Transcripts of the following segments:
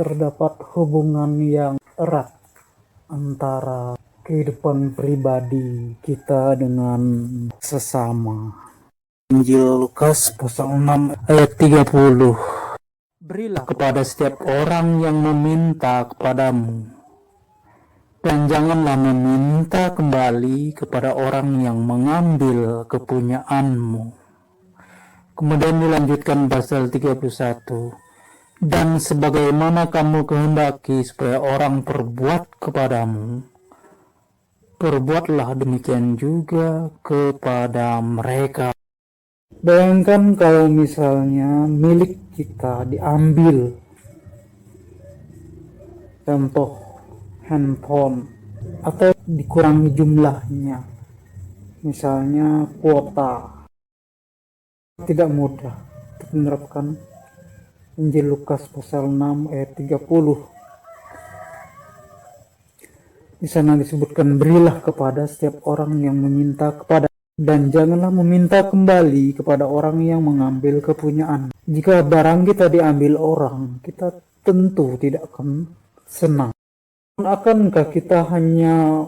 terdapat hubungan yang erat antara kehidupan pribadi kita dengan sesama. Injil Lukas pasal 6 ayat 30. Berilah kepada setiap orang yang meminta kepadamu, dan janganlah meminta kembali kepada orang yang mengambil kepunyaanmu. Kemudian dilanjutkan pasal 31. Dan sebagaimana kamu kehendaki supaya orang perbuat kepadamu, perbuatlah demikian juga kepada mereka. Bayangkan kalau misalnya milik kita diambil, contoh handphone, atau dikurangi jumlahnya, misalnya kuota. Tidak mudah untuk menerapkan Injil Lukas pasal 6 ayat 30. Di sana disebutkan, berilah kepada setiap orang yang meminta kepada, dan janganlah meminta kembali kepada orang yang mengambil kepunyaan. Jika barang kita diambil orang, kita tentu tidak akan senang. Akankah kita hanya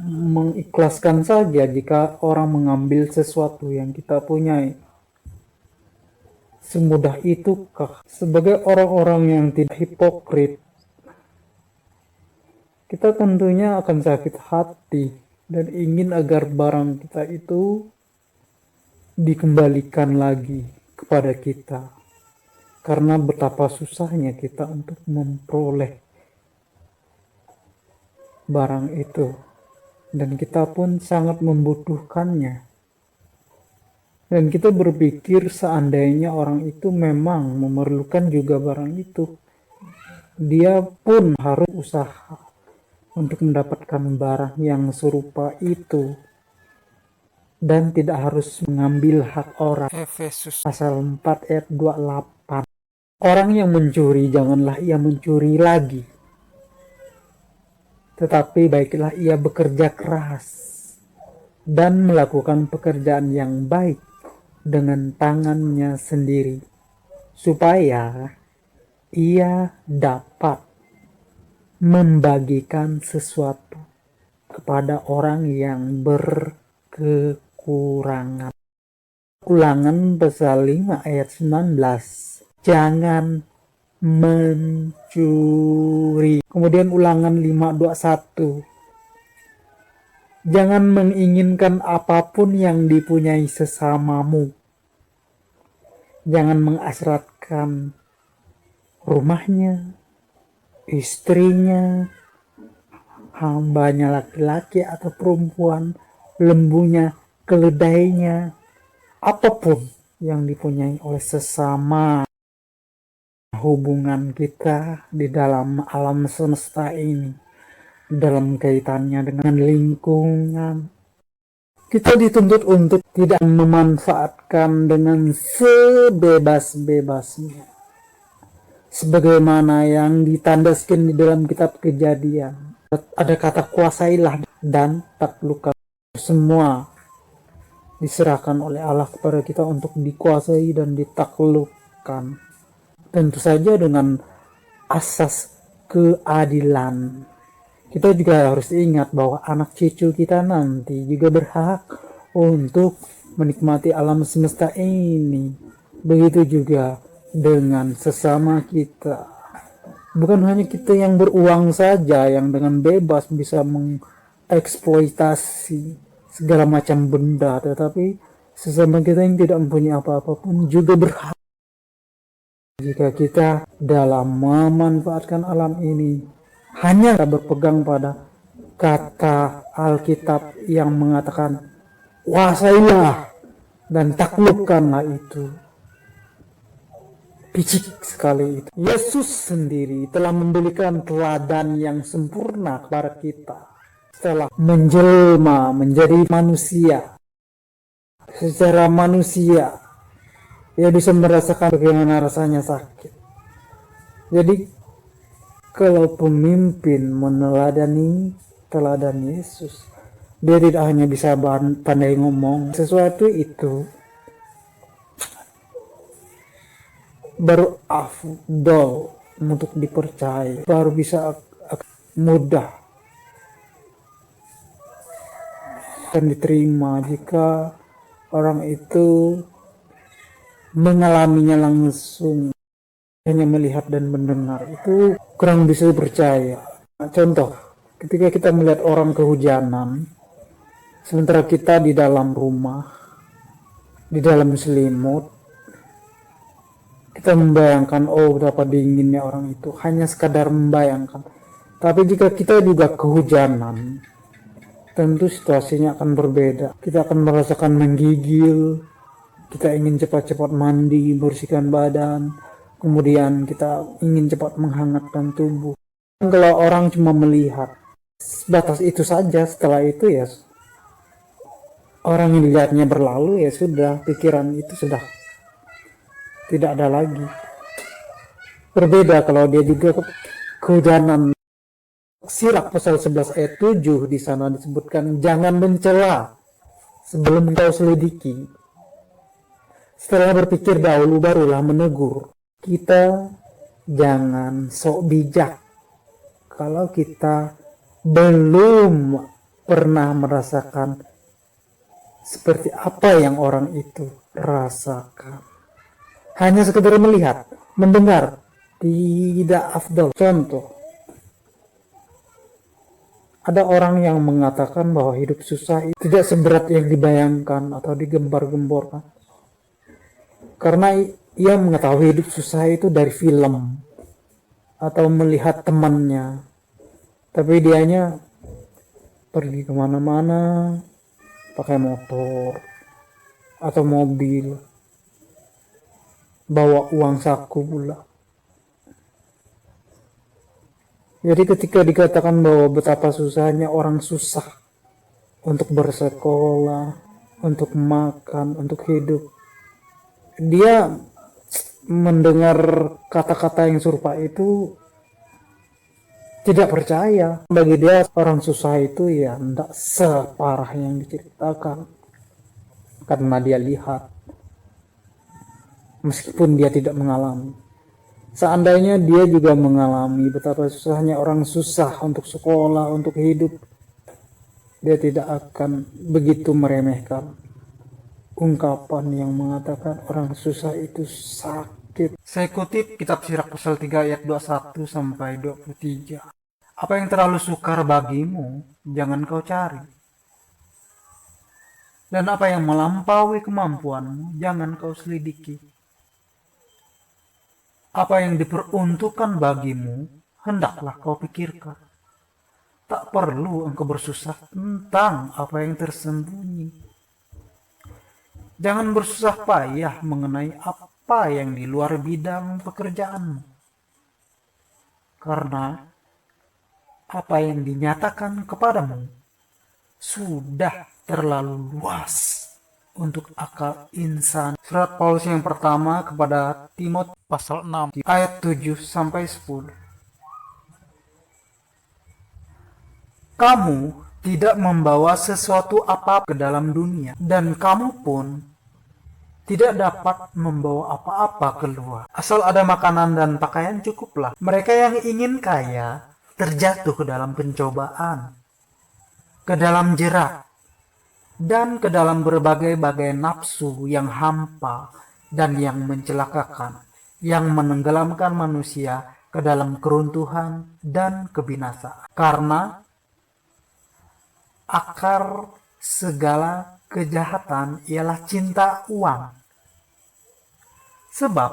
mengikhlaskan saja jika orang mengambil sesuatu yang kita punyai? Semudah itukah? Sebagai orang-orang yang tidak hipokrit, kita tentunya akan sakit hati dan ingin agar barang kita itu dikembalikan lagi kepada kita, karena betapa susahnya kita untuk memperoleh barang itu, dan kita pun sangat membutuhkannya. Dan kita berpikir seandainya orang itu memang memerlukan juga barang itu, dia pun harus usaha untuk mendapatkan barang yang serupa itu, dan tidak harus mengambil hak orang. Efesus pasal 4 ayat 28. Orang yang mencuri, janganlah ia mencuri lagi, tetapi baiklah ia bekerja keras dan melakukan pekerjaan yang baik dengan tangannya sendiri, supaya ia dapat membagikan sesuatu kepada orang yang berkekurangan. Ulangan pasal 5 ayat 19. Jangan mencuri. Kemudian Ulangan 5:21. Jangan menginginkan apapun yang dipunyai sesamamu. Jangan mengasratkan rumahnya, istrinya, hambanya laki-laki atau perempuan, lembunya, keledainya, apapun yang dipunyai oleh sesama. Hubungan kita di dalam alam semesta ini, dalam kaitannya dengan lingkungan, kita dituntut untuk tidak memanfaatkan dengan sebebas-bebasnya, sebagaimana yang ditandaskan di dalam kitab Kejadian. Ada kata kuasailah dan taklukkan. Semua diserahkan oleh Allah kepada kita untuk dikuasai dan ditaklukkan, tentu saja dengan asas keadilan. Kita juga harus ingat bahwa anak cucu kita nanti juga berhak untuk menikmati alam semesta ini. Begitu juga dengan sesama kita. Bukan hanya kita yang beruang saja yang dengan bebas bisa mengeksploitasi segala macam benda, tetapi sesama kita yang tidak mempunyai apa-apa pun juga berhak. Jika kita dalam memanfaatkan alam ini hanya berpegang pada kata Alkitab yang mengatakan kuasailah dan taklukkanlah, itu picik sekali itu. Yesus sendiri telah memberikan teladan yang sempurna kepada kita. Setelah menjelma menjadi manusia, secara manusia ia bisa merasakan bagaimana rasanya sakit. Jadi kalau pemimpin meneladani teladan Yesus, dia tidak hanya bisa pandai ngomong sesuatu itu, baru afdol untuk dipercaya, baru bisa mudah akan diterima jika orang itu mengalaminya langsung, hanya melihat dan mendengar itu kurang bisa percaya. Contoh, ketika kita melihat orang kehujanan sementara kita di dalam rumah, di dalam selimut, kita membayangkan, oh betapa dinginnya orang itu, hanya sekadar membayangkan. Tapi jika kita juga kehujanan, tentu situasinya akan berbeda. Kita akan merasakan menggigil, kita ingin cepat-cepat mandi, bersihkan badan, kemudian kita ingin cepat menghangatkan tubuh. Kalau orang cuma melihat sebatas itu saja, setelah itu ya orang yang dilihatnya berlalu, ya sudah, pikiran itu sudah tidak ada lagi. Berbeda kalau dia juga kehujanan. Sirach pasal 11 ayat 7 di sana disebutkan, jangan mencela sebelum engkau selidiki. Setelah berpikir dahulu barulah menegur. Kita jangan sok bijak kalau kita belum pernah merasakan seperti apa yang orang itu rasakan. Hanya sekedar melihat, mendengar, tidak afdal. Contoh, ada orang yang mengatakan bahwa hidup susah tidak seberat yang dibayangkan atau digembar-gemborkan. Karena ia mengetahui hidup susah itu dari film atau melihat temannya. Tapi dianya pergi kemana-mana pakai motor atau mobil, bawa uang saku pula. Jadi ketika dikatakan bahwa betapa susahnya orang susah untuk bersekolah, untuk makan, untuk hidup, dia mendengar kata-kata yang serupa itu tidak percaya. Bagi dia orang susah itu ya tidak separah yang diceritakan, karena dia lihat meskipun dia tidak mengalami. Seandainya dia juga mengalami betapa susahnya orang susah untuk sekolah, untuk hidup, dia tidak akan begitu meremehkan ungkapan yang mengatakan orang susah itu sakit. Saya kutip kitab Sirach pasal 3 ayat 21 sampai 23. Apa yang terlalu sukar bagimu, jangan kau cari. Dan apa yang melampaui kemampuanmu, jangan kau selidiki. Apa yang diperuntukkan bagimu, hendaklah kau pikirkan. Tak perlu engkau bersusah tentang apa yang tersembunyi. Jangan bersusah payah mengenai apa yang di luar bidang pekerjaanmu. Karena apa yang dinyatakan kepadamu sudah terlalu luas untuk akal insan. Surat Paulus yang pertama kepada Timotius pasal 6 ayat 7 sampai 10. Kamu tidak membawa sesuatu apa ke dalam dunia, dan kamu pun tidak dapat membawa apa-apa keluar. Asal ada makanan dan pakaian cukuplah. Mereka yang ingin kaya terjatuh ke dalam pencobaan, ke dalam jerat, dan ke dalam berbagai-bagai nafsu yang hampa dan yang mencelakakan, yang menenggelamkan manusia ke dalam keruntuhan dan kebinasaan. Karena akar segala kejahatan ialah cinta uang. Sebab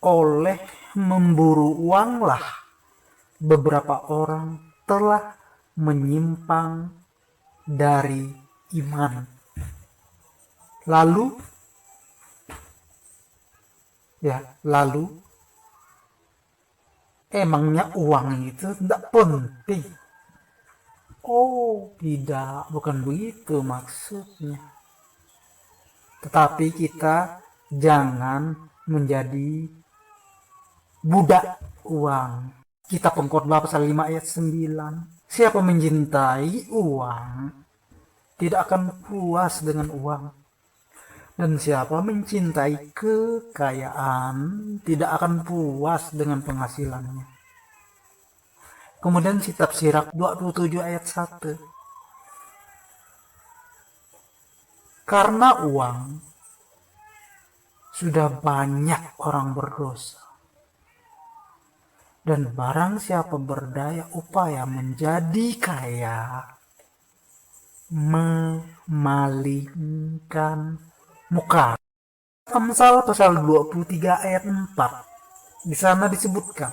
oleh memburu uanglah beberapa orang telah menyimpang dari iman. Lalu emangnya uang itu tidak penting? Oh tidak, bukan begitu maksudnya. Tetapi kita jangan menjadi budak uang. Kitab Pengkhotbah pasal 5 ayat 9. Siapa mencintai uang tidak akan puas dengan uang. Dan siapa mencintai kekayaan tidak akan puas dengan penghasilannya. Kemudian kitab Sirach 27 ayat 1. Karena uang sudah banyak orang berdosa, dan barang siapa berdaya upaya menjadi kaya, memalingkan muka. Amsal pasal 23 ayat 4. Di sana disebutkan,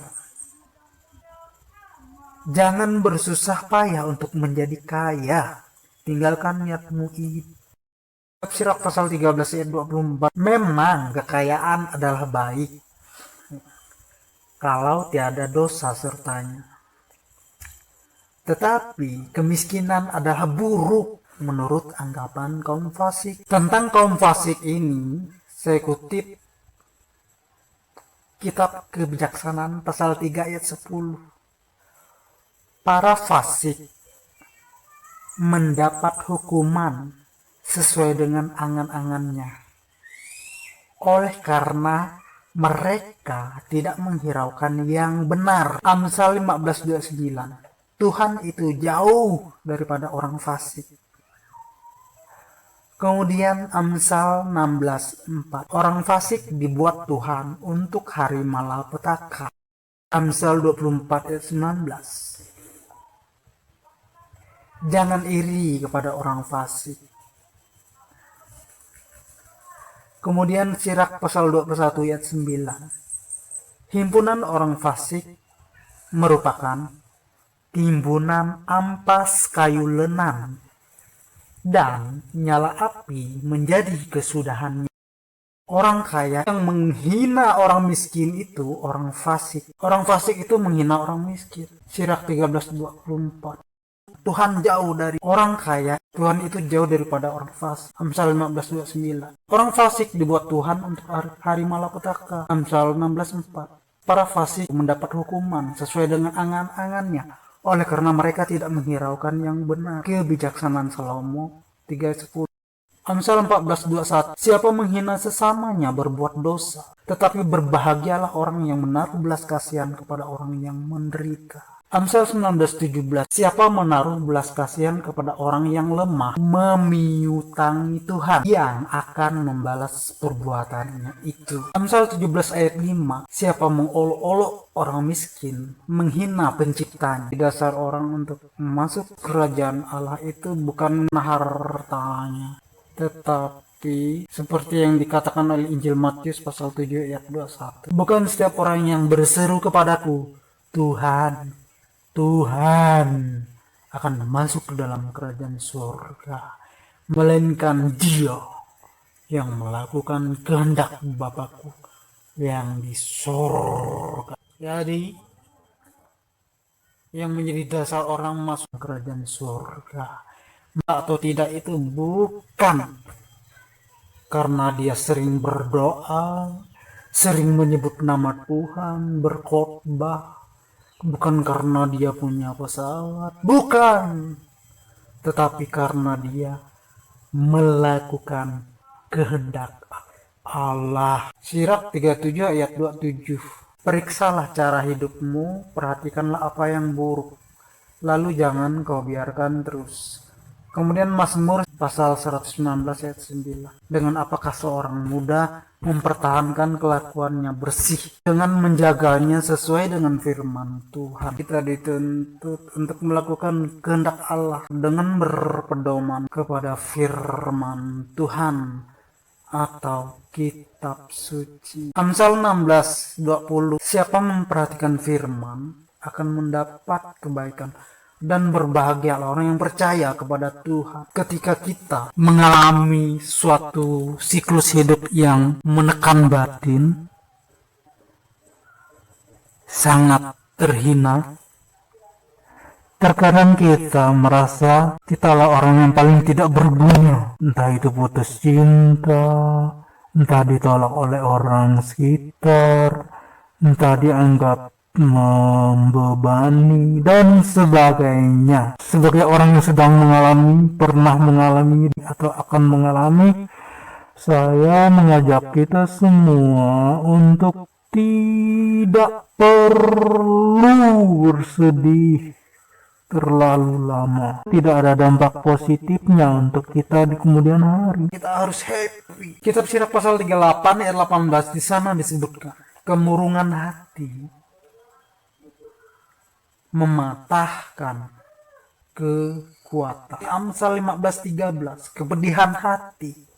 jangan bersusah payah untuk menjadi kaya, tinggalkan niatmu itu. Sirach pasal 13 ayat 24. Memang kekayaan adalah baik kalau tiada dosa sertanya. Tetapi kemiskinan adalah buruk menurut anggapan kaum fasik. Tentang kaum fasik ini, saya kutip kitab Kebijaksanaan pasal 3 ayat 10. Para fasik mendapat hukuman sesuai dengan angan-angannya, oleh karena mereka tidak menghiraukan yang benar. Amsal 15:29. Tuhan itu jauh daripada orang fasik. Kemudian Amsal 16:4. Orang fasik dibuat Tuhan untuk hari malapetaka. Amsal 24 ayat 19. Jangan iri kepada orang fasik. Kemudian Sirach pasal 21 ayat 9. Himpunan orang fasik merupakan timbunan ampas kayu lenan, dan nyala api menjadi kesudahannya. Orang kaya yang menghina orang miskin itu orang fasik. Orang fasik itu menghina orang miskin. Sirach 13:24. Tuhan jauh dari orang kaya, Tuhan itu jauh daripada orang fasik. Amsal 15:29. Orang fasik dibuat Tuhan untuk hari malapetaka. Amsal 16:4. Para fasik mendapat hukuman sesuai dengan angan-angannya, oleh karena mereka tidak menghiraukan yang benar. Kebijaksanaan Salomo 3:10. Amsal 14:21. Siapa menghina sesamanya berbuat dosa, tetapi berbahagialah orang yang menaruh belas kasihan kepada orang yang menderita. Amsal 19:17. Siapa menaruh belas kasihan kepada orang yang lemah, memiutangi Tuhan yang akan membalas perbuatannya itu. Amsal 17 ayat 5. Siapa mengolok-olok orang miskin, menghina penciptanya. Dasar orang untuk masuk kerajaan Allah itu bukan hartanya, tetapi seperti yang dikatakan oleh Injil Matius pasal 7 ayat 21. Bukan setiap orang yang berseru kepadaku, Tuhan, Tuhan, akan masuk ke dalam kerajaan surga, melainkan dia yang melakukan kehendak Bapakku yang di surga. Jadi, yang menjadi dasar orang masuk ke kerajaan surga atau tidak itu bukan karena dia sering berdoa, sering menyebut nama Tuhan, berkhotbah, bukan karena dia punya pesawat, bukan, tetapi karena dia melakukan kehendak Allah. Sirach 37 ayat 27. Periksalah cara hidupmu, perhatikanlah apa yang buruk, lalu jangan kau biarkan terus. Kemudian Mazmur pasal 119 ayat 9. Dengan apakah seorang muda mempertahankan kelakuannya bersih dengan menjaganya sesuai dengan firman Tuhan. Kita dituntut untuk melakukan kehendak Allah dengan berpedoman kepada firman Tuhan atau kitab suci. Amsal 16:20. Siapa memperhatikan firman akan mendapat kebaikan, dan berbahagialah orang yang percaya kepada Tuhan. Ketika kita mengalami suatu siklus hidup yang menekan batin, sangat terhina, terkadang kita merasa kitalah orang yang paling tidak berguna. Entah itu putus cinta, entah ditolak oleh orang sekitar, entah dianggap membebani dan sebagainya. Sebagai orang yang sedang mengalami, pernah mengalami atau akan mengalami Saya mengajak kita semua untuk tidak perlu bersedih terlalu lama. Tidak ada dampak positifnya untuk kita di kemudian hari. Kita harus happy. Kitab Sirah pasal 38 ayat 18 di sana disebutkan, kemurungan hati mematahkan kekuatan. Amsal 15:13, kepedihan hati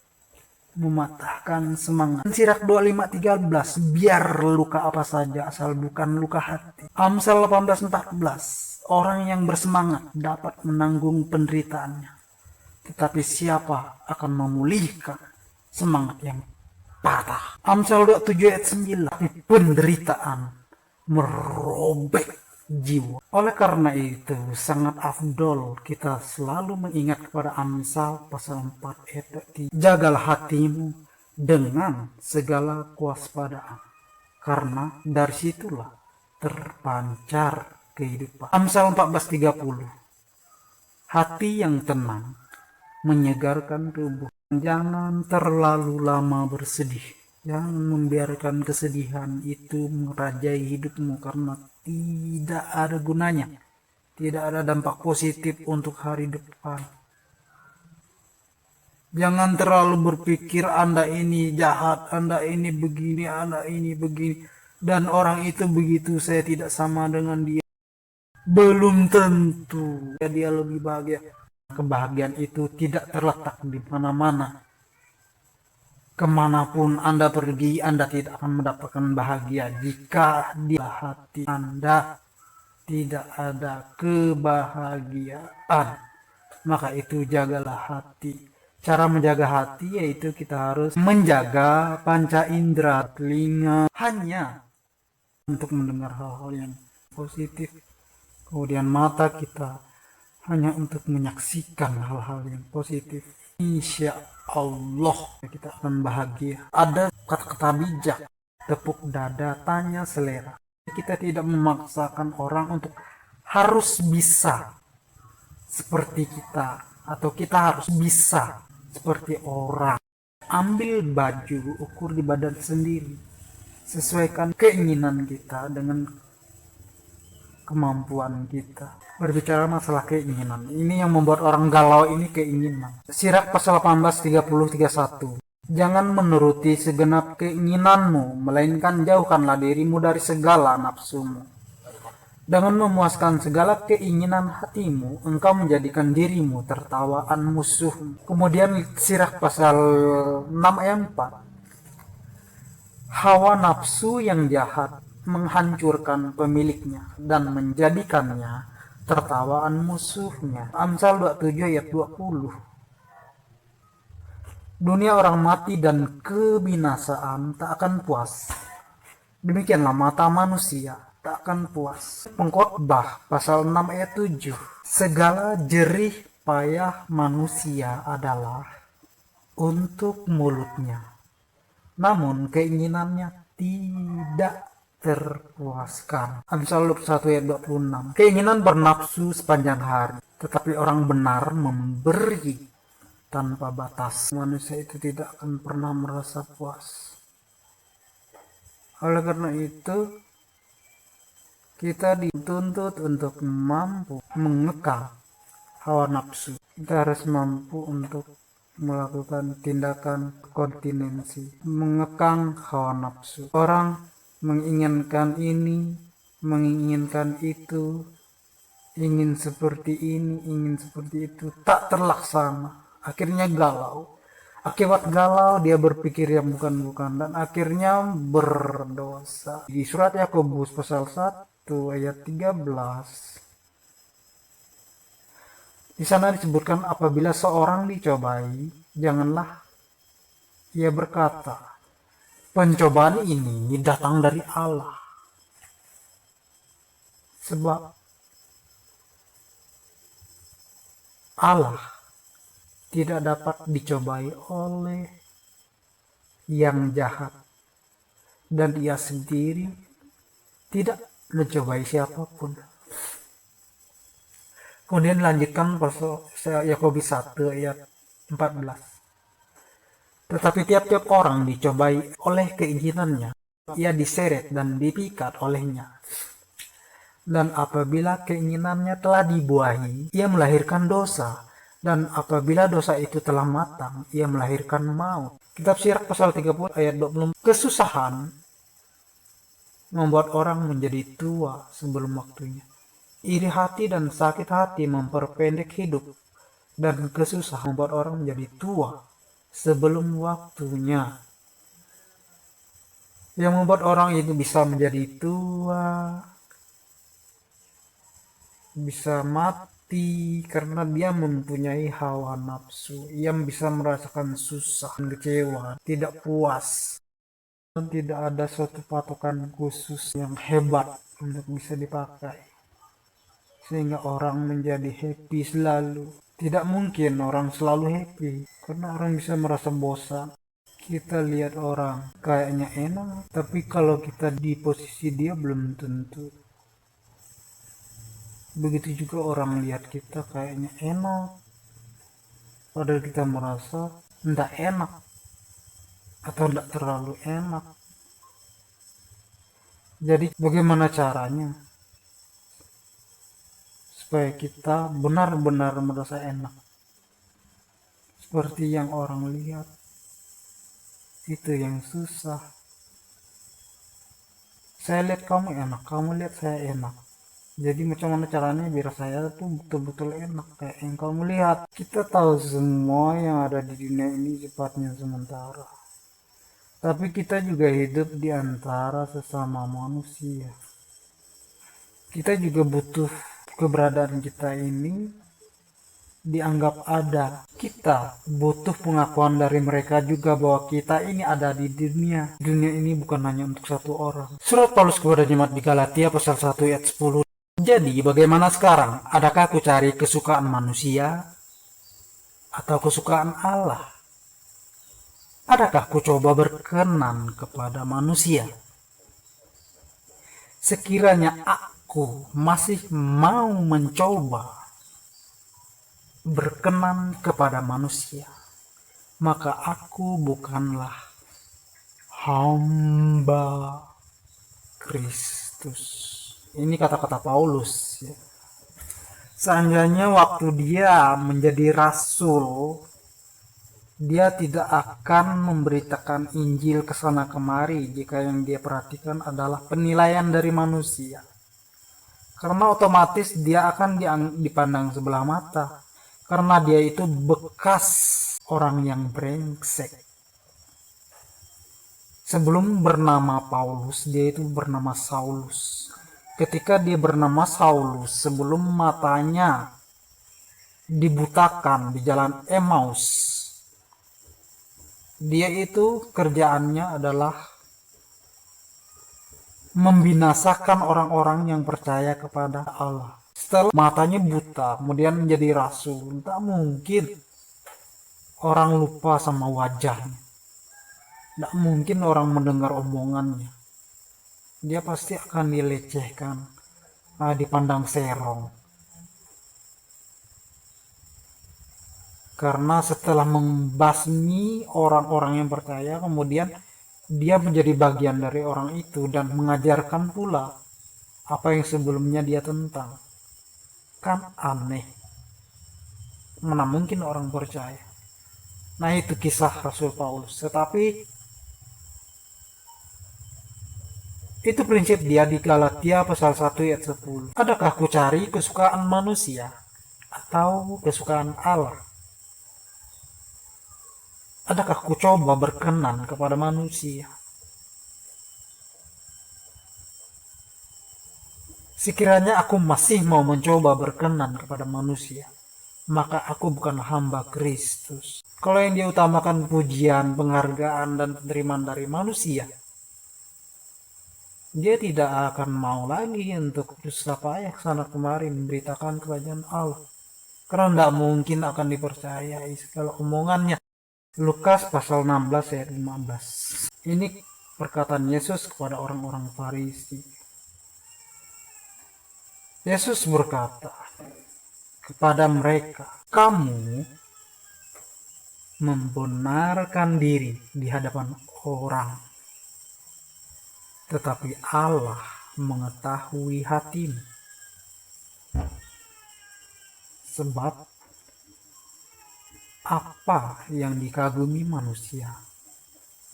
mematahkan semangat. Sirak 25:13, biar luka apa saja asal bukan luka hati. Amsal 18:14, orang yang bersemangat dapat menanggung penderitaannya, tetapi siapa akan memulihkan semangat yang patah. Amsal 27 ayat 9, tapi penderitaan merobek jiwa. Oleh karena itu sangat afdol kita selalu mengingat kepada Amsal pasal 4 ayat 3. Jagalah hatimu dengan segala kewaspadaan, karena dari situlah terpancar kehidupan. Amsal 14:30, hati yang tenang menyegarkan tubuh. Jangan terlalu lama bersedih. Jangan membiarkan kesedihan itu merajai hidupmu, karena tidak ada gunanya. Tidak ada dampak positif untuk hari depan. Jangan terlalu berpikir Anda ini jahat, Anda ini begini, Anda ini begini, dan orang itu begitu, saya tidak sama dengan dia. Belum tentu dia lebih bahagia. Kebahagiaan itu tidak terletak di mana-mana. Kemanapun Anda pergi, Anda tidak akan mendapatkan bahagia jika di hati Anda tidak ada kebahagiaan. Maka itu jagalah hati. Cara menjaga hati yaitu kita harus menjaga panca indera, telinga hanya untuk mendengar hal-hal yang positif. Kemudian mata kita hanya untuk menyaksikan hal-hal yang positif. Insya Allah kita akan bahagia. Ada kata-kata bijak, tepuk dada, tanya selera. Kita tidak memaksakan orang untuk harus bisa seperti kita, atau kita harus bisa seperti orang. Ambil baju, ukur di badan sendiri. Sesuaikan keinginan kita dengan kemampuan kita. Berbicara masalah keinginan, ini yang membuat orang galau, ini keinginan. Sirak pasal 18:30-31, jangan menuruti segenap keinginanmu, melainkan jauhkanlah dirimu dari segala nafsumu. Dengan memuaskan segala keinginan hatimu, engkau menjadikan dirimu tertawaan musuh. Kemudian Sirak pasal 6 ayat 4, hawa nafsu yang jahat menghancurkan pemiliknya dan menjadikannya tertawaan musuhnya. Amsal 27 ayat 20, dunia orang mati dan kebinasaan tak akan puas, demikianlah mata manusia tak akan puas. Pengkhotbah pasal 6 ayat 7, segala jerih payah manusia adalah untuk mulutnya, namun keinginannya tidak terpuaskan. Amsal 21 ayat 26, keinginan bernafsu sepanjang hari, tetapi orang benar memberi tanpa batas. Manusia itu tidak akan pernah merasa puas. Oleh karena itu kita dituntut untuk mampu mengekang hawa nafsu. Kita harus mampu untuk melakukan tindakan kontinensi, mengekang hawa nafsu. Orang menginginkan ini, menginginkan itu, ingin seperti ini, ingin seperti itu, tak terlaksana. Akhirnya galau. Akibat galau dia berpikir yang bukan-bukan dan akhirnya berdosa. Di surat Yakobus pasal 1 ayat 13, di sana disebutkan, apabila seorang dicobai, janganlah ia berkata, pencobaan ini datang dari Allah. Sebab Allah tidak dapat dicobai oleh yang jahat, dan ia sendiri tidak mencobai siapapun. Kemudian lanjutkan pasal Yakobus 1 ayat 14. Tetapi tiap-tiap orang dicobai oleh keinginannya. Ia diseret dan dipikat olehnya. Dan apabila keinginannya telah dibuahi, ia melahirkan dosa. Dan apabila dosa itu telah matang, ia melahirkan maut. Kitab Sirach pasal 30 ayat 20. Kesusahan membuat orang menjadi tua sebelum waktunya. Iri hati dan sakit hati memperpendek hidup. Dan kesusahan membuat orang menjadi tua sebelum waktunya. Yang membuat orang itu bisa menjadi tua, bisa mati karena dia mempunyai hawa nafsu. Ia bisa merasakan susah, kecewa, tidak puas. Dan tidak ada suatu patokan khusus yang hebat untuk bisa dipakai. Sehingga orang menjadi happy selalu. Tidak mungkin orang selalu happy. Karena orang bisa merasa bosan. Kita lihat orang kayaknya enak. Tapi kalau kita di posisi dia belum tentu. Begitu juga orang lihat kita kayaknya enak. Padahal kita merasa tidak enak. Atau tidak terlalu enak. Jadi bagaimana caranya supaya kita benar-benar merasa enak seperti yang orang lihat? Itu yang susah. Saya lihat kamu enak, kamu lihat saya enak. Jadi macam mana caranya biar saya tuh betul-betul enak kayak yang kamu lihat? Kita tahu semua yang ada di dunia ini sifatnya sementara. Tapi kita juga hidup di antara sesama manusia. Kita juga butuh keberadaan kita ini dianggap ada. Kita butuh pengakuan dari mereka juga bahwa kita ini ada di dunia. Dunia ini bukan hanya untuk satu orang. Surat Paulus kepada jemaat di Galatia pasal 1 ayat 10. Jadi bagaimana sekarang? Adakah aku cari kesukaan manusia atau kesukaan Allah? Adakah aku coba berkenan kepada manusia? Sekiranya aku masih mau mencoba berkenan kepada manusia, maka aku bukanlah hamba Kristus. Ini kata-kata Paulus. Seandainya waktu dia menjadi rasul, dia tidak akan memberitakan Injil ke sana kemari jika yang dia perhatikan adalah penilaian dari manusia. Karena otomatis dia akan dipandang sebelah mata. Karena dia itu bekas orang yang brengsek. Sebelum bernama Paulus, dia itu bernama Saulus. Ketika dia bernama Saulus, sebelum matanya dibutakan di jalan Emmaus, dia itu kerjaannya adalah membinasakan orang-orang yang percaya kepada Allah. Setelah matanya buta, kemudian menjadi rasul, tak mungkin orang lupa sama wajahnya. Tak mungkin orang mendengar omongannya. Dia pasti akan dilecehkan, dipandang serong. Karena setelah membasmi orang-orang yang percaya, kemudian dia menjadi bagian dari orang itu dan mengajarkan pula apa yang sebelumnya dia tentang. Kan aneh. Mana mungkin orang percaya? Nah, itu kisah Rasul Paulus. Tetapi itu prinsip dia di Galatia pasal 1 ayat 10. Adakah ku cari kesukaan manusia atau kesukaan Allah? Adakah ku coba berkenan kepada manusia? Sekiranya aku masih mau mencoba berkenan kepada manusia, maka aku bukan hamba Kristus. Kalau yang dia utamakan pujian, penghargaan, dan penerimaan dari manusia, dia tidak akan mau lagi untuk susah payah sana kemari memberitakan kerajaan Allah. Karena tidak mungkin akan dipercayai segala omongannya. Lukas pasal 16 ayat 15. Ini perkataan Yesus kepada orang-orang Farisi. Yesus berkata kepada mereka, kamu membenarkan diri di hadapan orang, tetapi Allah mengetahui hatimu. Sebab apa yang dikagumi manusia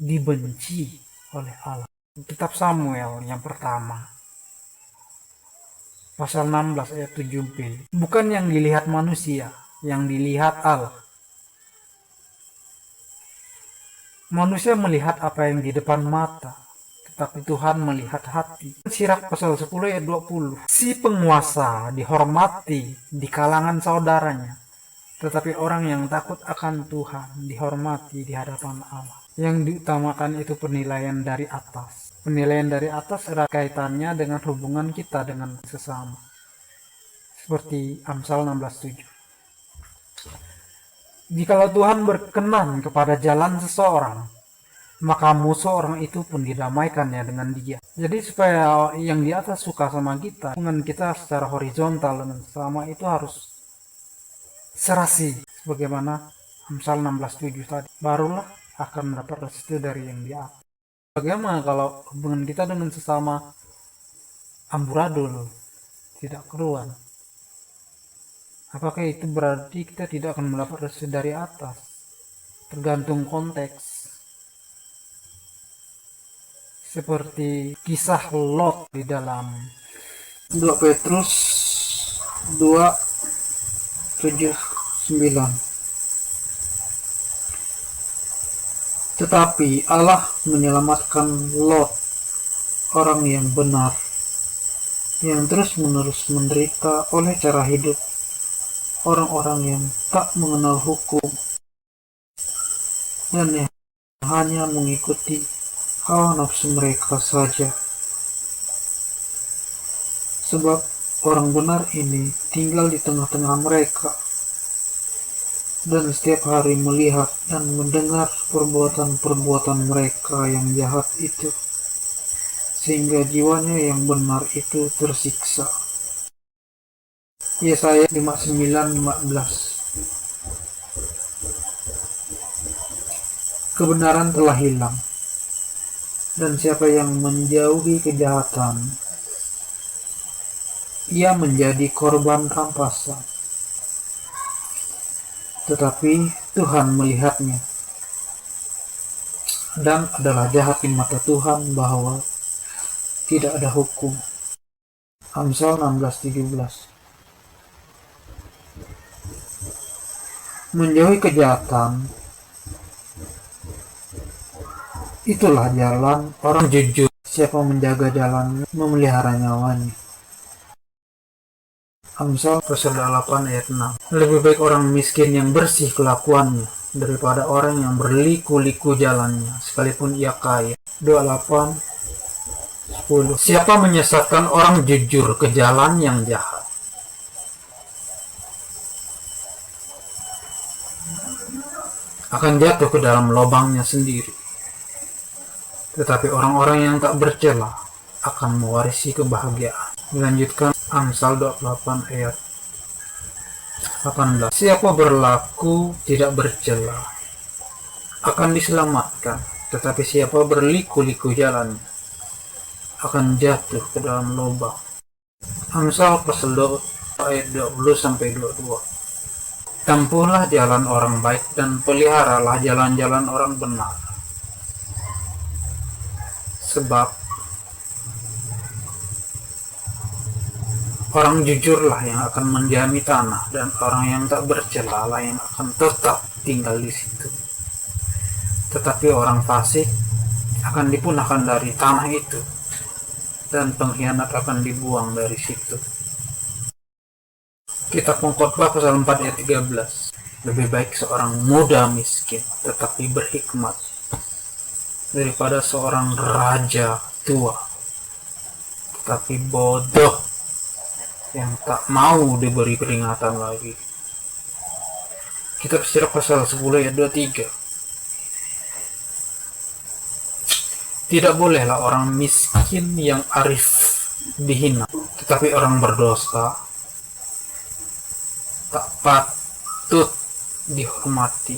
dibenci oleh Allah. Kitab Samuel yang pertama, pasal 16 ayat 7b. Bukan yang dilihat manusia, yang dilihat Allah. Manusia melihat apa yang di depan mata, tetapi Tuhan melihat hati. Sirak pasal 10 ayat 20. Si penguasa dihormati di kalangan saudaranya, tetapi orang yang takut akan Tuhan dihormati di hadapan Allah. Yang diutamakan itu penilaian dari atas. Penilaian dari atas ada kaitannya dengan hubungan kita dengan sesama. Seperti Amsal 16:7. Jikalau Tuhan berkenan kepada jalan seseorang, maka musuh orang itu pun didamaikannya dengan dia. Jadi supaya yang di atas suka sama kita, hubungan kita secara horizontal dengan sesama itu harus serasi. Sebagaimana Amsal 16:7 tadi. Barulah akan mendapat restu dari yang di atas. Bagaimana kalau hubungan kita dengan sesama amburadul, tidak keruan? Apakah itu berarti kita tidak akan mendapat restu dari atas? Tergantung konteks. Seperti kisah Lot di dalam 2 Petrus 2:7-9. Tetapi Allah menyelamatkan Lot, orang yang benar, yang terus-menerus menderita oleh cara hidup orang-orang yang tak mengenal hukum dan yang hanya mengikuti hawa nafsu mereka saja. Sebab orang benar ini tinggal di tengah-tengah mereka dan setiap hari melihat dan mendengar perbuatan-perbuatan mereka yang jahat itu, sehingga jiwanya yang benar itu tersiksa. Yesaya 59:15. Kebenaran telah hilang, dan siapa yang menjauhi kejahatan, ia menjadi korban rampasan. Tetapi Tuhan melihatnya, dan adalah jahat di mata Tuhan bahwa tidak ada hukum. Amsal 16:17. Menjauhi kejahatan, itulah jalan orang jujur. Siapa menjaga jalannya, memelihara nyawanya. Amsal pasal 8 ayat 6. Lebih baik orang miskin yang bersih kelakuannya daripada orang yang berliku-liku jalannya, sekalipun ia kaya. 28:10. Siapa menyesatkan orang jujur ke jalan yang jahat, akan jatuh ke dalam lubangnya sendiri. Tetapi orang-orang yang tak bercela akan mewarisi kebahagiaan. Dilanjutkan Amsal 28 ayat 18. Siapa berlaku tidak bercela akan diselamatkan, tetapi siapa berliku-liku jalan akan jatuh ke dalam lubang. Amsal pasal 2 ayat 20-22. Tempuhlah jalan orang baik dan peliharalah jalan-jalan orang benar. Sebab orang jujurlah yang akan mendiami tanah, dan orang yang tak bercela lah yang akan tetap tinggal di situ. Tetapi orang fasik akan dipunahkan dari tanah itu, dan pengkhianat akan dibuang dari situ. Kitab Pengkhotbah pasal 4 ayat 13. Lebih baik seorang muda miskin tetapi berhikmat daripada seorang raja tua tetapi bodoh yang tak mau diberi peringatan lagi. Kitab Sirak pasal 10 ayat 23. Tidak bolehlah orang miskin yang arif dihina, tetapi orang berdosa tak patut dihormati.